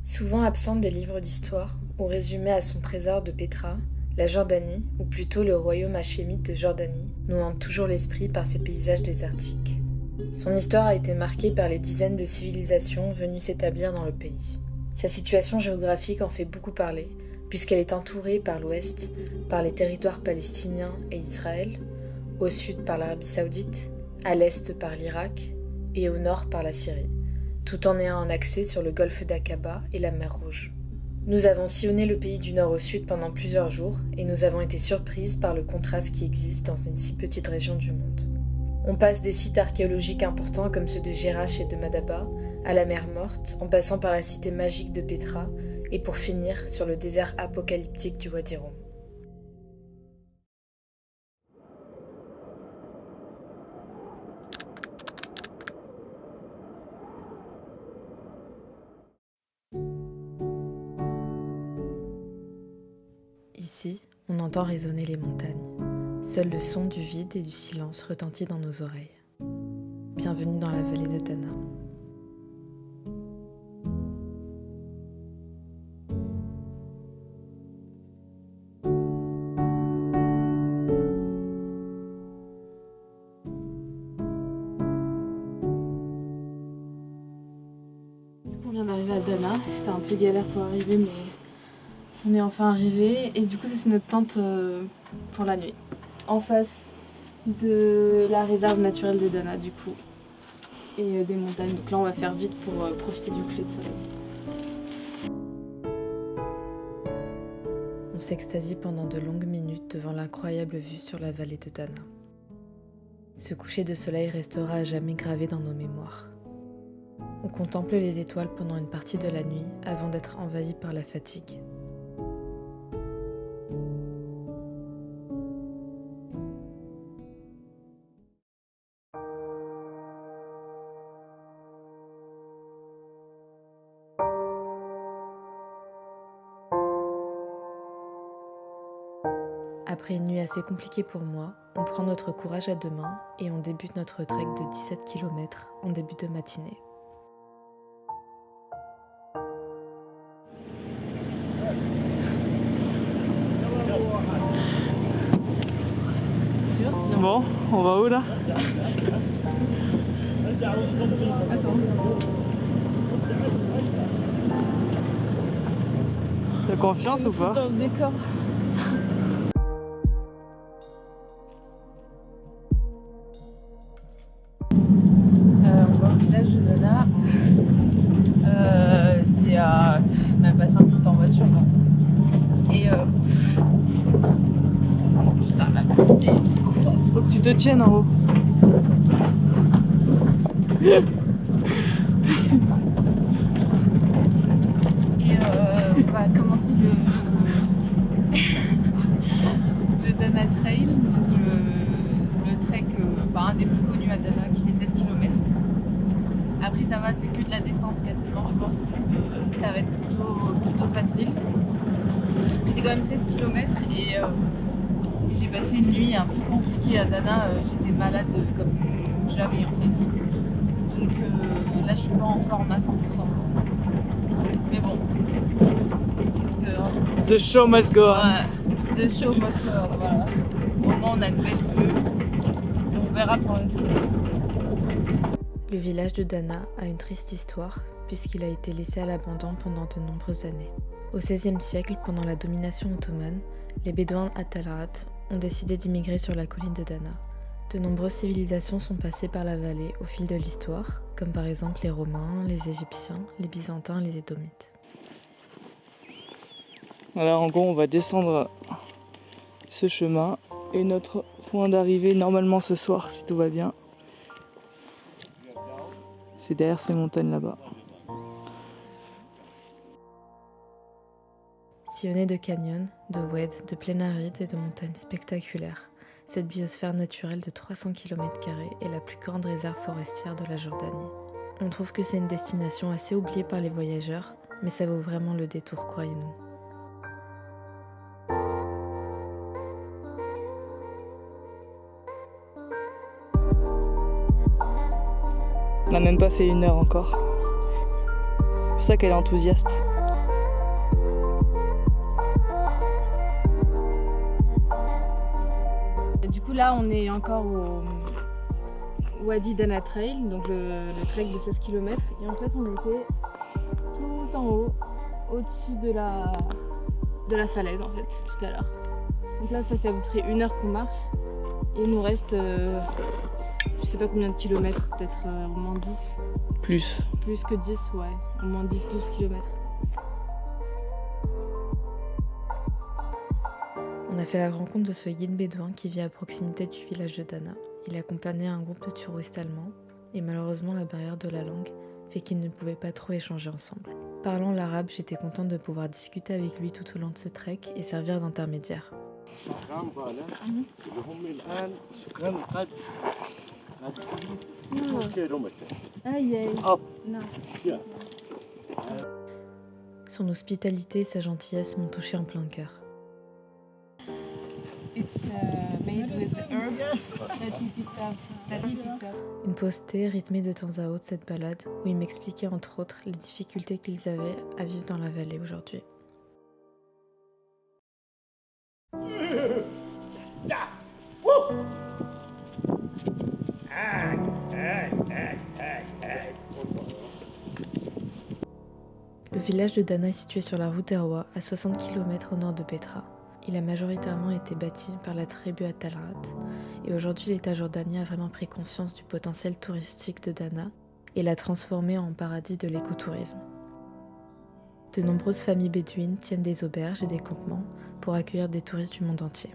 Souvent absente des livres d'histoire ou résumée à son trésor de Pétra, la Jordanie, ou plutôt le royaume hachémite de Jordanie, nous hante toujours l'esprit par ses paysages désertiques. Son histoire a été marquée par les dizaines de civilisations venues s'établir dans le pays. Sa situation géographique en fait beaucoup parler, puisqu'elle est entourée par l'ouest par les territoires palestiniens et Israël, au sud par l'Arabie Saoudite, à l'est par l'Irak et au nord par la Syrie, tout en ayant un accès sur le golfe d'Aqaba et la mer Rouge. Nous avons sillonné le pays du nord au sud pendant plusieurs jours et nous avons été surprises par le contraste qui existe dans une si petite région du monde. On passe des sites archéologiques importants comme ceux de Jerash et de Madaba à la mer Morte, en passant par la cité magique de Pétra et pour finir sur le désert apocalyptique du Wadi Rum. Ici, on entend résonner les montagnes. Seul le son du vide et du silence retentit dans nos oreilles. Bienvenue dans la vallée de Dana. On vient d'arriver à Dana, c'était un peu galère pour arriver mais on est enfin arrivé et du coup ça c'est notre tente pour la nuit. En face de la réserve naturelle de Dana du coup et des montagnes. Donc là on va faire vite pour profiter du coucher de soleil. On s'extasie pendant de longues minutes devant l'incroyable vue sur la vallée de Dana. Ce coucher de soleil restera à jamais gravé dans nos mémoires. On contemple les étoiles pendant une partie de la nuit avant d'être envahi par la fatigue. Après une nuit assez compliquée pour moi, on prend notre courage à deux mains et on débute notre trek de 17 km en début de matinée. Bon, on va où là? Attends. T'as confiance ou pas? Dans le décor. On va au village de Dana. C'est à même pas 5 minutes en voiture. Et putain, la vérité, c'est quoi ça? Faut que tu te tiennes en haut. Et on va commencer le Dana Trail, donc le trek, un des plus connus à Dana qui fait 16 km. Après ça va, c'est que de la descente quasiment, je pense. Ça va être plutôt facile. Mais c'est quand même 16 km et j'ai passé une nuit un peu compliquée à Dana. J'étais malade comme jamais en fait. Donc là je suis pas en forme à 100%. Mais bon, qu'est-ce que... The show must go on. Ouais, the show must go on, voilà. Au moins on a une belle vue. On verra pour la suite. Le village de Dana a une triste histoire puisqu'il a été laissé à l'abandon pendant de nombreuses années. Au XVIe siècle, pendant la domination ottomane, les Bédouins Atalat ont décidé d'immigrer sur la colline de Dana. De nombreuses civilisations sont passées par la vallée au fil de l'histoire, comme par exemple les Romains, les Égyptiens, les Byzantins, les Édomites. Voilà, en gros, on va descendre ce chemin et notre point d'arrivée, normalement ce soir, si tout va bien, c'est derrière ces montagnes là-bas. Sillonnée de canyons, de oueds, de plaines arides et de montagnes spectaculaires, cette biosphère naturelle de 300 km² est la plus grande réserve forestière de la Jordanie. On trouve que c'est une destination assez oubliée par les voyageurs, mais ça vaut vraiment le détour, croyez-nous. On n'a même pas fait 1 heure encore. C'est pour ça qu'elle est enthousiaste. coup là on est encore au Wadi Dana Trail, donc le trek de 16 km. Et en fait on était tout en haut, au-dessus de la falaise en fait, tout à l'heure. Donc là ça fait à peu près 1 heure qu'on marche. Et il nous reste, je sais pas combien de kilomètres, peut-être au moins 10. Plus. Plus que 10, ouais. Au moins 10-12 kilomètres. On a fait la rencontre de ce guide bédouin qui vit à proximité du village de Dana. Il accompagnait un groupe de touristes allemands et malheureusement la barrière de la langue fait qu'ils ne pouvaient pas trop échanger ensemble. Parlant l'arabe, j'étais contente de pouvoir discuter avec lui tout au long de ce trek et servir d'intermédiaire. Son hospitalité et sa gentillesse m'ont touché en plein cœur. Une pause thé rythmée de temps à autre cette balade où il m'expliquait entre autres les difficultés qu'ils avaient à vivre dans la vallée aujourd'hui. Le village de Dana est situé sur la route Erwa, à 60 km au nord de Petra. Il a majoritairement été bâti par la tribu Atalat et aujourd'hui l'État jordanien a vraiment pris conscience du potentiel touristique de Dana et l'a transformé en paradis de l'écotourisme. De nombreuses familles bédouines tiennent des auberges et des campements pour accueillir des touristes du monde entier.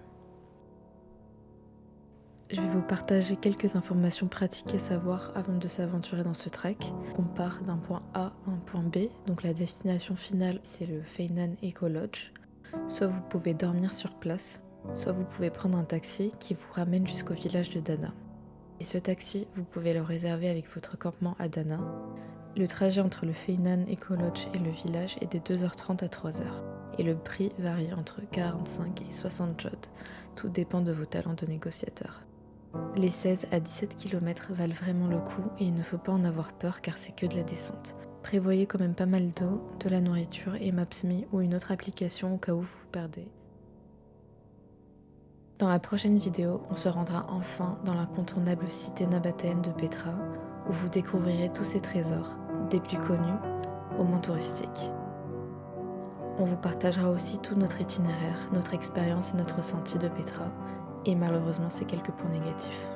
Je vais vous partager quelques informations pratiques à savoir avant de s'aventurer dans ce trek. On part d'un point A à un point B, donc la destination finale c'est le Feinan Eco Lodge. Soit vous pouvez dormir sur place, soit vous pouvez prendre un taxi qui vous ramène jusqu'au village de Dana. Et ce taxi, vous pouvez le réserver avec votre campement à Dana. Le trajet entre le Feinan Eco Lodge et le village est de 2h30 à 3h. Et le prix varie entre 45 et 60 jod. Tout dépend de vos talents de négociateur. Les 16 à 17 km valent vraiment le coup et il ne faut pas en avoir peur car c'est que de la descente. Prévoyez quand même pas mal d'eau, de la nourriture et Maps.me ou une autre application au cas où vous vous perdez. Dans la prochaine vidéo, on se rendra enfin dans l'incontournable cité nabatéenne de Petra où vous découvrirez tous ces trésors, des plus connus aux moins touristiques. On vous partagera aussi tout notre itinéraire, notre expérience et notre ressenti de Petra, et malheureusement ses quelques points négatifs.